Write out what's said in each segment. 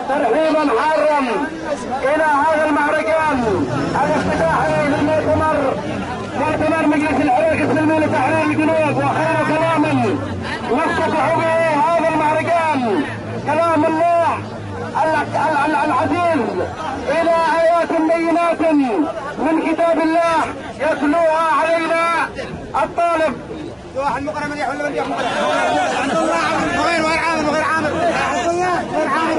ترحيبا حارا الى هذا المهرجان الافتتاحي للمؤتمر، مؤتمر مجلس الحراك السلمي لتحرير الجنوب. وخير كلام نفتتح به هذا المهرجان كلام الله العزيز الى ايات بينات من كتاب الله يتلوها علينا الطالب. واحد مقرم مليح ولا مليح مقرم؟ عبد الله غير عامر وغير عامر. عبد الله غير عامر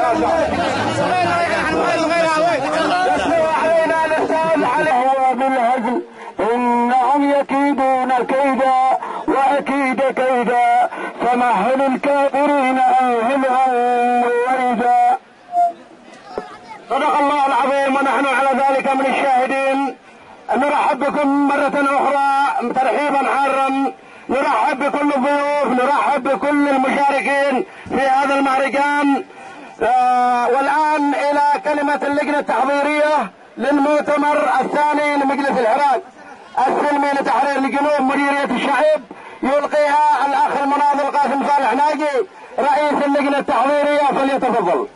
يتلو علينا الاستاذ عليه بالهزل انهم يكيدون كيدا واكيد كيدا فمهل الكافرين امهلهم رويدا. صدق الله العظيم ونحن على ذلك من الشاهدين. نرحب بكم مرة أخرى ترحيبا حارا، نرحب بكل الضيوف، نرحب بكل المشاركين في هذا المهرجان. والآن إلى كلمة اللجنة التحضيرية للمؤتمر الثاني لمجلس الحراك السلمي لتحرير الجنوب مديرية الشعيب، يلقيها الأخ المناضل قاسم صالح ناجي رئيس اللجنة التحضيرية، فليتفضل.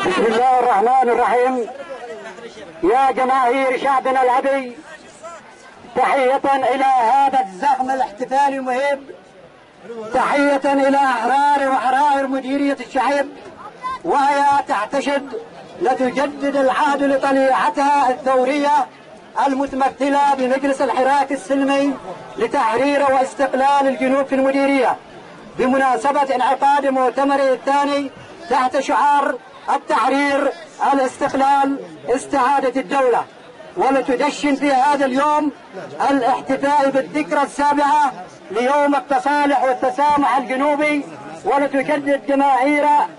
بسم الله الرحمن الرحيم. يا جماهير شعبنا العبي، تحية إلى هذا الزخم الاحتفالي المهيب، تحية إلى أحرار وحرائر مديرية الشعيب، وهي تحتشد لتجدد العهد لطليعتها الثورية المتمثلة بمجلس الحراك السلمي لتحرير واستقلال الجنوب في المديرية، بمناسبة انعقاد مؤتمره الثاني تحت شعار التحرير، الاستقلال، استعادة الدولة. ولتدشن في هذا اليوم الاحتفاء بالذكرى السابعة ليوم التصالح والتسامح الجنوبي، ولتجدد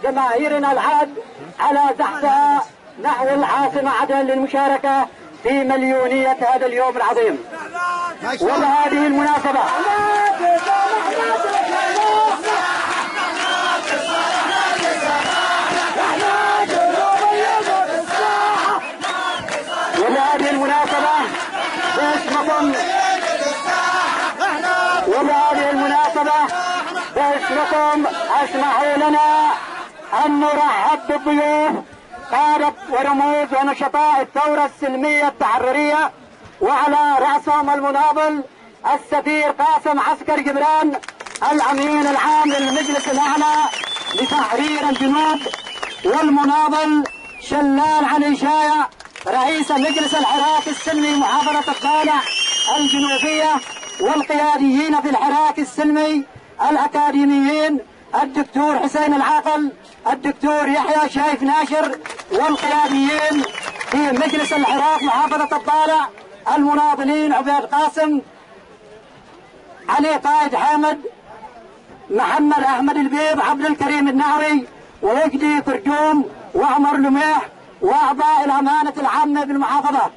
جماهيرنا العهد على زحفها نحو العاصمة عدن للمشاركة في مليونية هذا اليوم العظيم. وبهذه المناسبة باسمكم اسمحوا لنا ان نرحب بالضيوف قادة ورموز ونشطاء الثورة السلمية التحريرية، وعلى رأسهم المناضل السفير قاسم عسكر جبران الأمين العام للمجلس الأعلى لتحرير الجنوب، والمناضل شلال علي شايع رئيس مجلس الحراك السلمي محافظة الضالع الجنوبية، والقياديين في الحراك السلمي الأكاديميين الدكتور حسين العاقل، الدكتور يحيى شايف ناشر، والقياديين في مجلس الحراك محافظة الضالع المناضلين عبيد قاسم، علي قائد حامد، محمد أحمد البيض، عبد الكريم النهري، ووجدي فرجوم، وعمر لميح، وأعضاء الأمانة العامة بالمحافظة.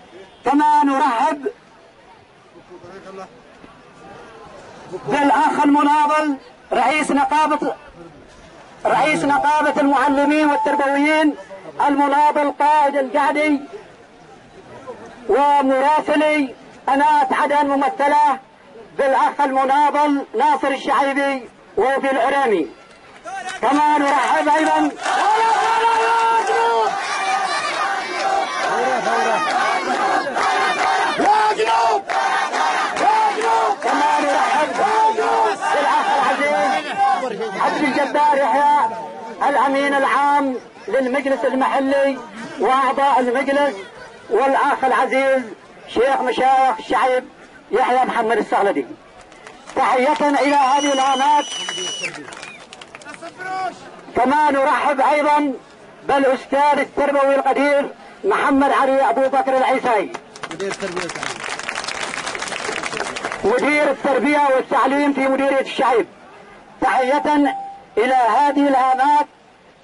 كما نرحب بالأخ المناضل رئيس نقابة المعلمين والتربويين المناضل قائد القعدي، ومراسلي قناة عدن ممثلة بالأخ المناضل ناصر الشعيبي وفي العرامي. كما نرحب أيضا عبد الجبار يحيى الأمين العام للمجلس المحلي وأعضاء المجلس، والأخ العزيز شيخ مشايخ الشعيب يحيى محمد الصغلدي. تحية إلى هذه القامات. كما نرحب أيضا بالأستاذ التربوي القدير محمد علي أبو بكر العيساي، مدير التربية والتعليم في مديرية الشعيب. تحية إلى هذه الهامات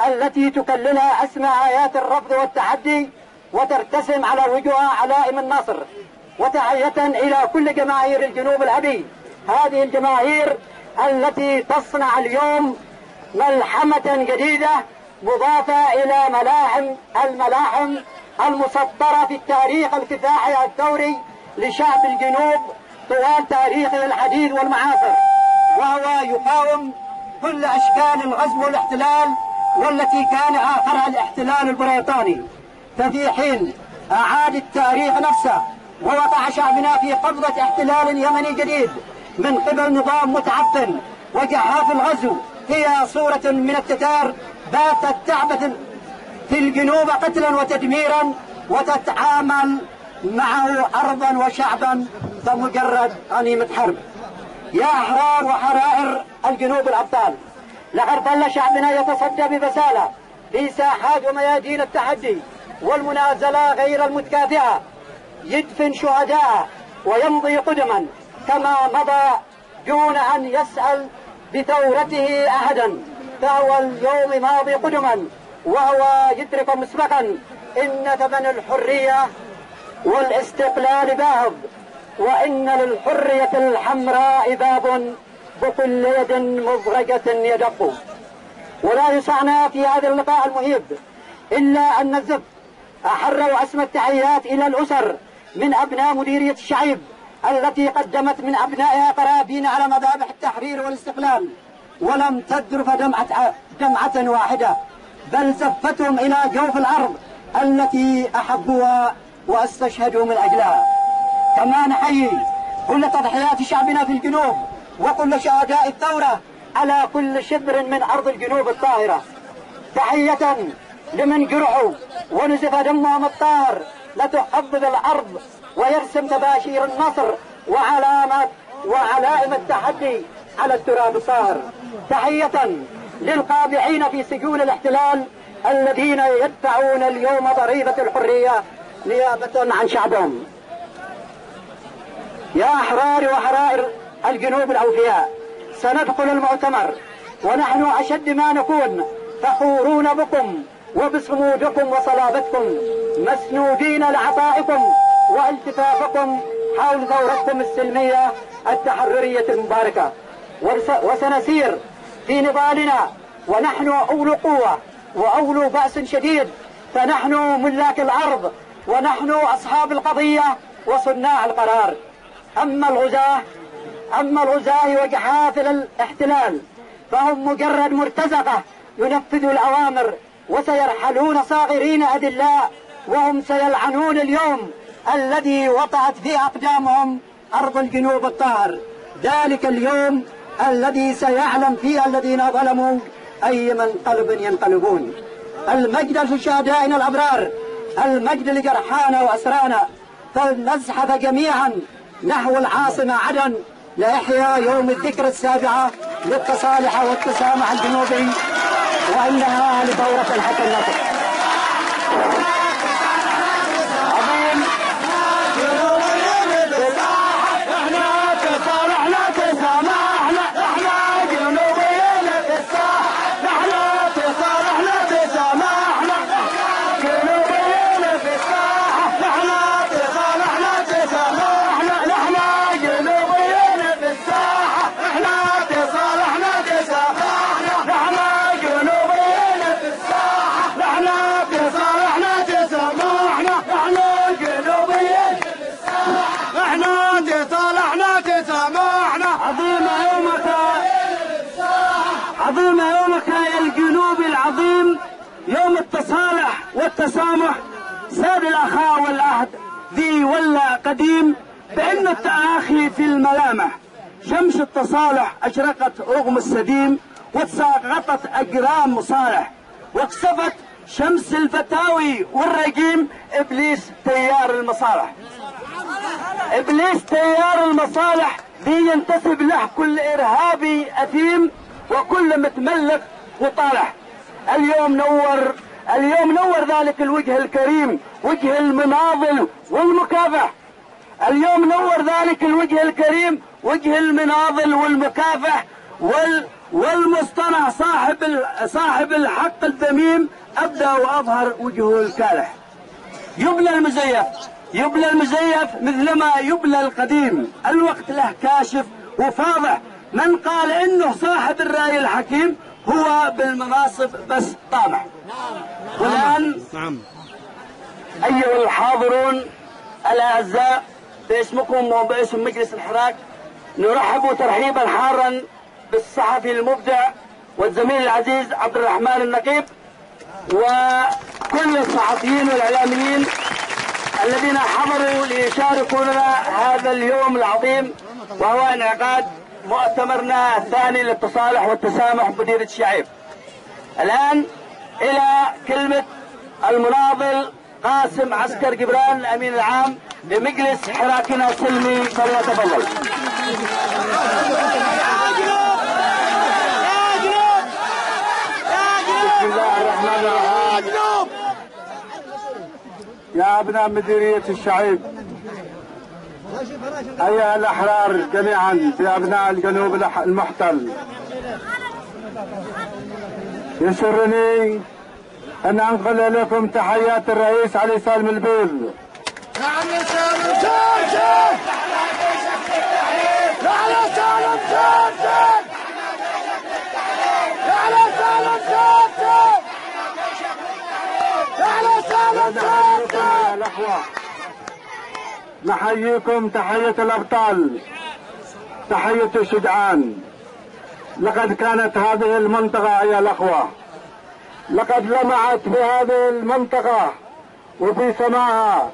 التي تكللها أسمى آيات الرفض والتحدي وترتسم على وجوهها علائم النصر. وتحية إلى كل جماهير الجنوب الأبي، هذه الجماهير التي تصنع اليوم ملحمة جديدة مضافة إلى الملاحم المسطرة في التاريخ الكفاحي الثوري لشعب الجنوب طوال تاريخه الحديث والمعاصر. وهو يقاوم كل أشكال الغزو والاحتلال، والتي كان آخرها الاحتلال البريطاني. ففي حين أعاد التاريخ نفسه ووقع شعبنا في قبضة احتلال يمني جديد من قبل نظام متعفن وجحاف الغزو، هي صورة من التتار باتت تعبث في الجنوب قتلا وتدميرا، وتتعامل معه أرضا وشعبا كمجرد غنيمة حرب. يا أحرار وحرائر الجنوب الأبطال، لقد ظل شعبنا يتصدى ببسالة في ساحات وميادين التحدي والمنازلة غير المتكافئة، يدفن شهداء ويمضي قدما كما مضى دون أن يسأل بثورته أحدا، فهو اليوم ماضي قدما وهو يدرك مسبقا إن ثمن الحرية والاستقلال باهظ، وإن للحرية الحمراء باب بكل يد مزرقة يدق. ولا يسعنا في هذا اللقاء المهيب إلا أن نزف أحر وأسمى التحيات إلى الأسر من أبناء مديرية الشعيب التي قدمت من أبنائها قرابين على مذابح التحرير والاستقلال، ولم تذرف دمعة واحدة، بل زفتهم إلى جوف الأرض التي أحبوها واستشهدوا من أجلها. كما نحيي كل تضحيات شعبنا في الجنوب وكل شهداء الثورة على كل شبر من أرض الجنوب الطاهرة. تحية لمن جرحوا ونزف دمهم الطاهر لتحبب الأرض ويرسم تباشير النصر وعلائم التحدي على التراب الطاهر. تحية للقابعين في سجون الاحتلال الذين يدفعون اليوم ضريبة الحرية نيابة عن شعبهم. يا أحرار وحرائر الجنوب الأوفياء، سندخل المؤتمر ونحن أشد ما نكون فخورون بكم وبصمودكم وصلابتكم، مسنودين لعطائكم والتفافكم حول ثورتكم السلمية التحررية المباركة. وسنسير في نضالنا ونحن أولو قوة وأولو بأس شديد، فنحن ملاك الأرض ونحن أصحاب القضية وصناع القرار. أما الغزاة وجحافل الاحتلال فهم مجرد مرتزقة ينفذوا الأوامر، وسيرحلون صاغرين أذلاء، وهم سيلعنون اليوم الذي وقعت في أقدامهم أرض الجنوب الطاهر، ذلك اليوم الذي سيعلم فيه الذين ظلموا أي منقلب ينقلبون. المجد لشهدائنا الأبرار، المجد لجرحانا وأسرانا، فلنزحف جميعا نحو العاصمة عدن لإحياء يوم الذكرى السابعة للتصالح والتسامح الجنوبي، وإنها لثورة الحق النصر. عظيم يومك يا الجنوب العظيم، يوم التصالح والتسامح، ساد الأخاء والعهد ذي ولا قديم، بأن التآخي في الملامح. شمس التصالح أشرقت رغم السديم، وتساقطت أجرام مصالح، واكسفت شمس الفتاوي والرجيم إبليس تيار المصالح. إبليس تيار المصالح ذي ينتسب له كل إرهابي أثيم وكل متملك وطالح. اليوم نور ذلك الوجه الكريم، وجه المناضل والمكافح. اليوم نور ذلك الوجه الكريم، وجه المناضل والمكافح والمصطنع صاحب الحق الذميم، أبدى وأظهر وجهه الكالح. يبلى المزيف مثلما يبلى القديم، الوقت له كاشف وفاضح، من قال انه صاحب الرأي الحكيم هو بالمناصب بس طامح. والآن أيها الحاضرون الأعزاء، باسمكم وباسم مجلس الحراك نرحب ترحيبا حارا بالصحفي المبدع والزميل العزيز عبد الرحمن النقيب وكل الصحفيين والإعلاميين الذين حضروا ليشاركوا لنا هذا اليوم العظيم، وهو انعقاد مؤتمرنا الثاني للتصالح والتسامح بمديرية الشعيب. الآن إلى كلمة المناضل قاسم عسكر جبران الأمين العام لمجلس حراكنا السلمي، فليتفضل. بسم الله الرحمن الرحيم. يا أبناء مديرية الشعيب، أيها الأحرار جميعا في أبناء الجنوب المحتل، يسرني أن أنقل لكم تحيات الرئيس علي سالم البير. نعم يا سالم سالم، نعم يا سالم سالم، نعم يا سالم سالم، نعم يا سالم سالم. يا الأخوة، نحييكم تحية الأبطال، تحية الشجعان. لقد كانت هذه المنطقة أيها الأخوة، لقد لمعت في هذه المنطقة وفي سماها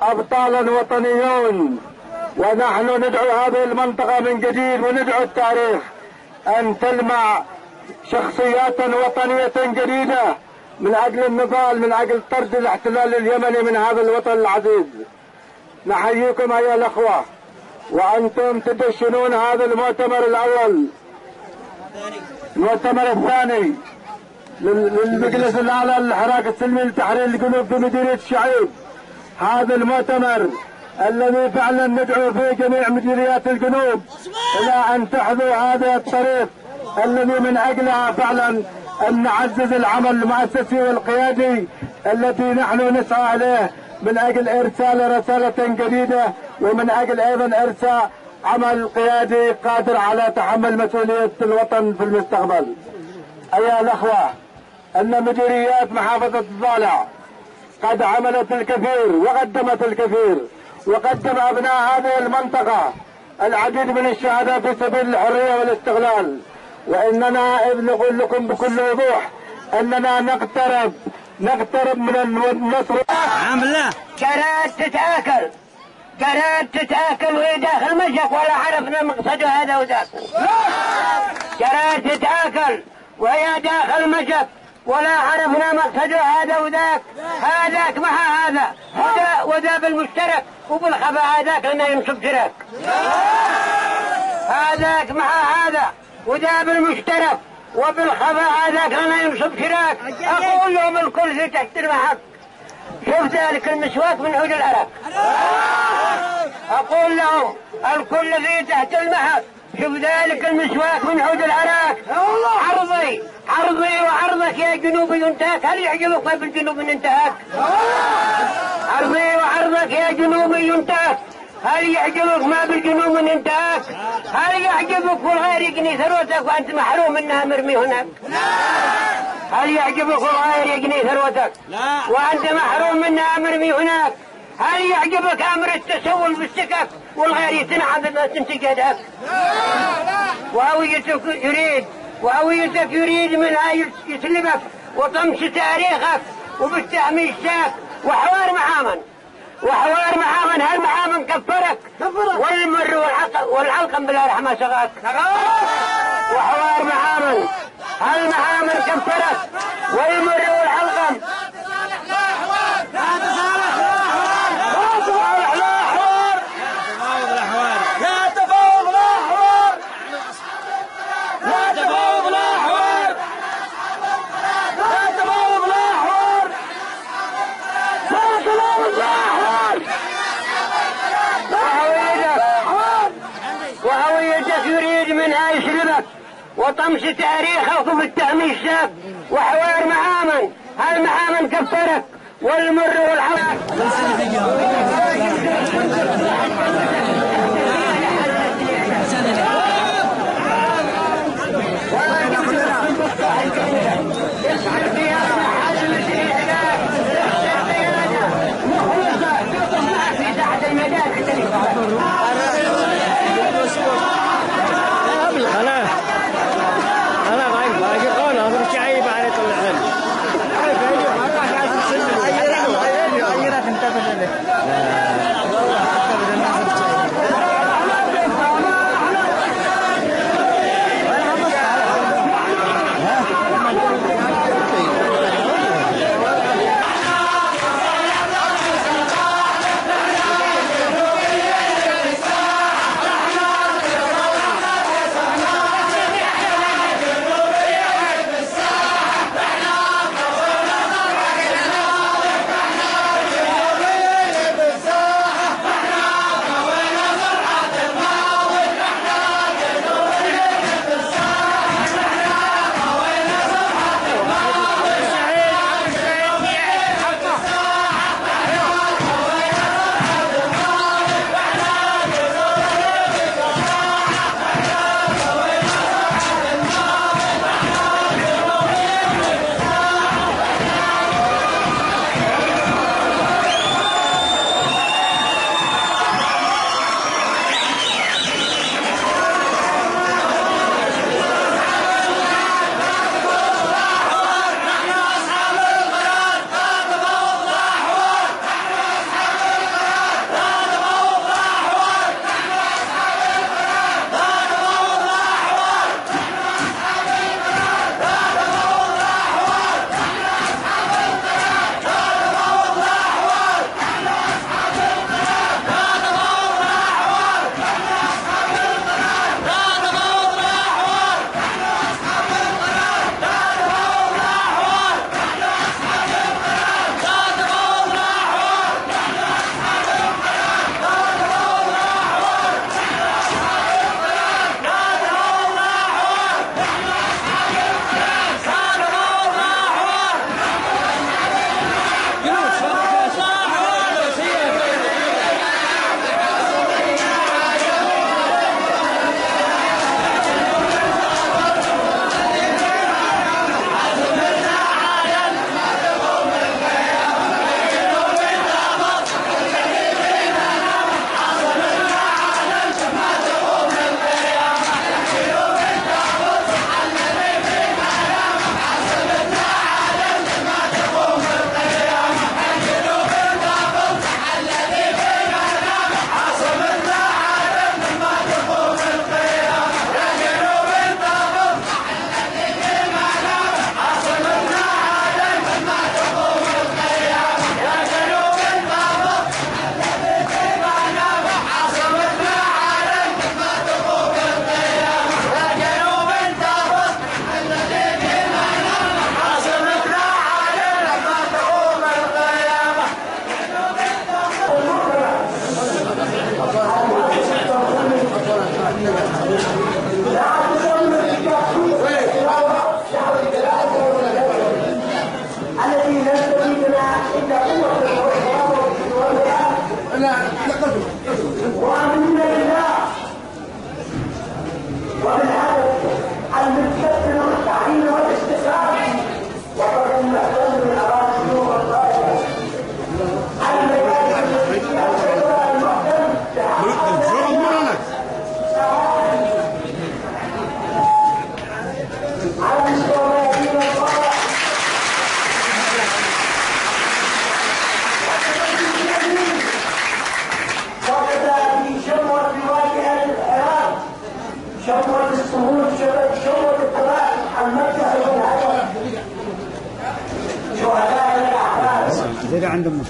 أبطالا وطنيون، ونحن ندعو هذه المنطقة من جديد وندعو التاريخ أن تلمع شخصيات وطنية جديدة من أجل النضال، من أجل طرد الاحتلال اليمني من هذا الوطن العزيز. نحييكم أيها الأخوة، وأنتم تدشنون هذا المؤتمر الأول. المؤتمر الثاني للمجلس الأعلى للحراك السلمي لتحرير الجنوب في مديرية الشعيب. هذا المؤتمر الذي فعلا ندعو فيه جميع مديريات الجنوب إلى أن تحذو هذا الطريق الذي من أجلها فعلا أن نعزز العمل المؤسسي والقيادي التي نحن نسعى إليه، من أجل إرسال رسالة جديدة، ومن أجل أيضا إرسال عمل قيادي قادر على تحمل مسؤولية الوطن في المستقبل. أيها الأخوة، أن مديريات محافظة الضالع قد عملت الكثير وقدمت الكثير، وقدم أبناء هذه المنطقة العديد من الشهادات في سبيل الحرية والاستقلال. وإننا نقول لكم بكل وضوح أننا نقترب من النصر. جراد تتآكل وهي داخل مشك ولا عرفنا مقصده هذا وذاك. جراد تتآكل وهي داخل مشك ولا عرفنا مقصده هذا وذاك. هذاك مع هذا وذا بالمشترك وبالخفاء هذاك لنا ينصب شراك. هذاك مع هذا وذا بالمشترك وبالخفاء هذاك لنا ينصب شراك. أقول لهم الكل في تحت المحك، شوف ذلك المسواك من عود العراق. أقول لهم الكل في تحت المحك، شوف ذلك المسواك من عود العراق. عرضي وعرضك يا جنوبي ينتهك. هل يعجبك بالجنوب من انتهاك؟ عرضي وعرضك يا جنوبي ينتهك. هل يعجبك ما بالجنوب من انتهاك؟ هل يعجبك والغير يجني ثروتك وانت محروم منها مرمي هناك؟ هل يعجبك والغير يجني ثروتك وانت محروم منها مرمي هناك؟ هل يعجبك امر التسول بالسكك والغير يتنعم بما تنتجدك؟ وهويتك يريد منها يسلبك وطمس تاريخك وبالتهميشك وحوار محامن. هل محامن كفرك؟ والمر والعلقم بلا رحمة شغاك. وحوار محامن، هل محامن كفرك؟ والمر والعلقم وطمس تاريخك وبالتهميشك وحوار محامن. هل محامن كفرك؟ والمر والعلق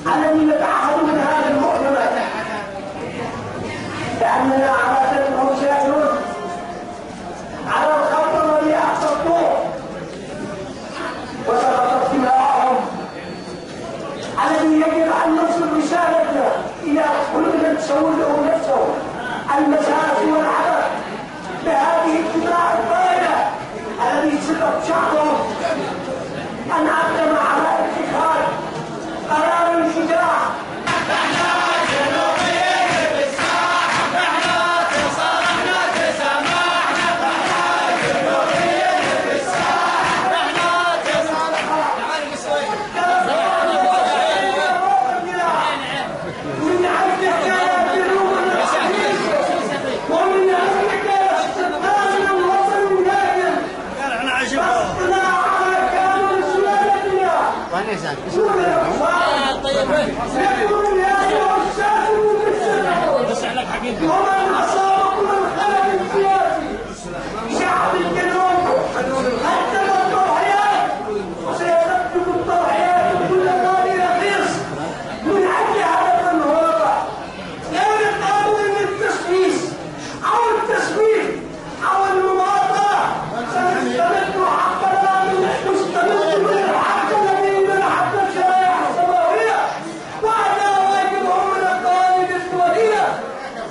الذين يتعهدون من هذه المؤتمر لأننا على سبيل شاهدون على الخطر الذي أحصلتوه وسقطت دماءهم الذي يجب أن نصل رسالتنا إلى كل من تسول له نفسه المساس والعبث بهذه الدماء الطائلة الذي سقط شعبهم أن عزم على اتخاذ قرار شجاع. احنا جنوبيين بالساحة، احنا تصالحنا تسامحنا، احنا جنوبيين بالساحة، احنا تصالحنا. تعال شوي. من عندك يا جنوب الرحيم ومن عندك استقبال الوطن دائما. احنا عجبنا. على كامل سلالتنا. طيب. ومن أصابكم الخلل السياسي شعب الجنوب قدم التضحيات وسيقدم التضحيات بكل مال رخيص من أجل هدف واضح غير قابل للتسويس أو التسويف أو المماطلة. سنستمد حقنا نستمد من الحق الذي منحت الشرائع السماوية وأداء واجبهم من القوانين الدولية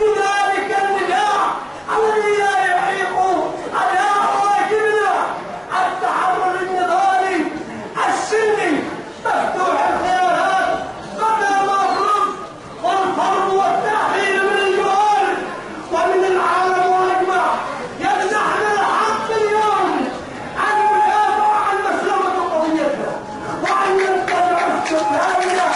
بذلك النجاح الذي لا يحيق أداء واجبنا التحرر النضالي السلمي مفتوح الخيارات قبل المفروض والفرض والتأخير من الجهال ومن العالم أجمع. يمنحنا الحق اليوم أن ندافع عن مسلمة قضيتنا وأن نتبع استقلالنا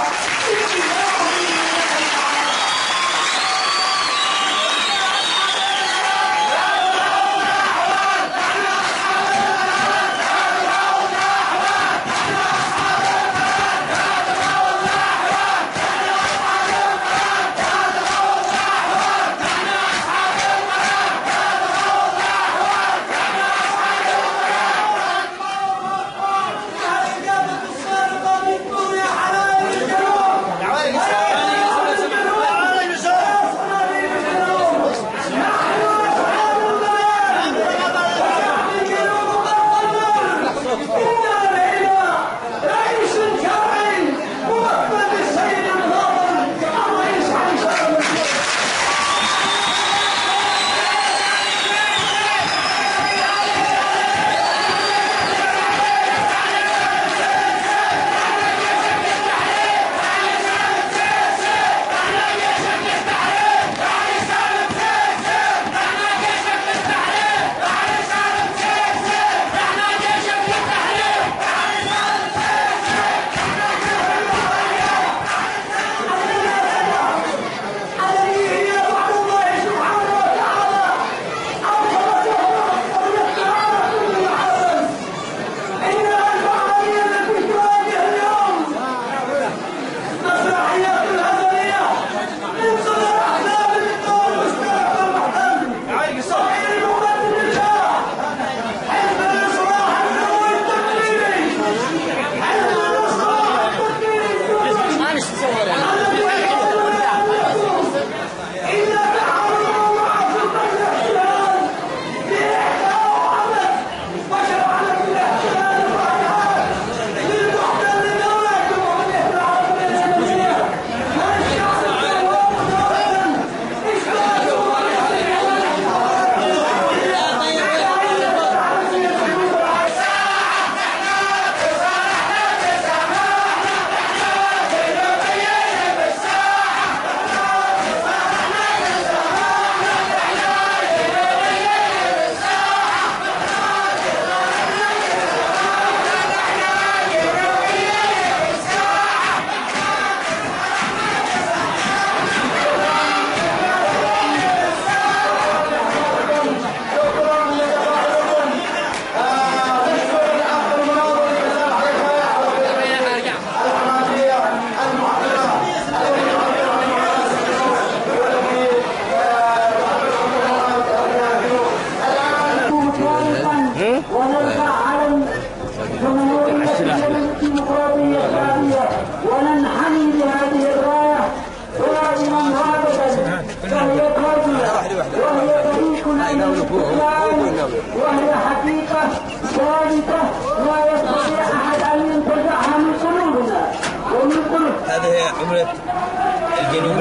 وننحني بهذه الراية دائما وابدا فهي قوية وهي طريقنا إلى الاستقلال وهي حقيقة ثابتة لا يستطيع أحد أن ينتزعها من قلوبنا ومن قلوب هذه عمرة الجنوب.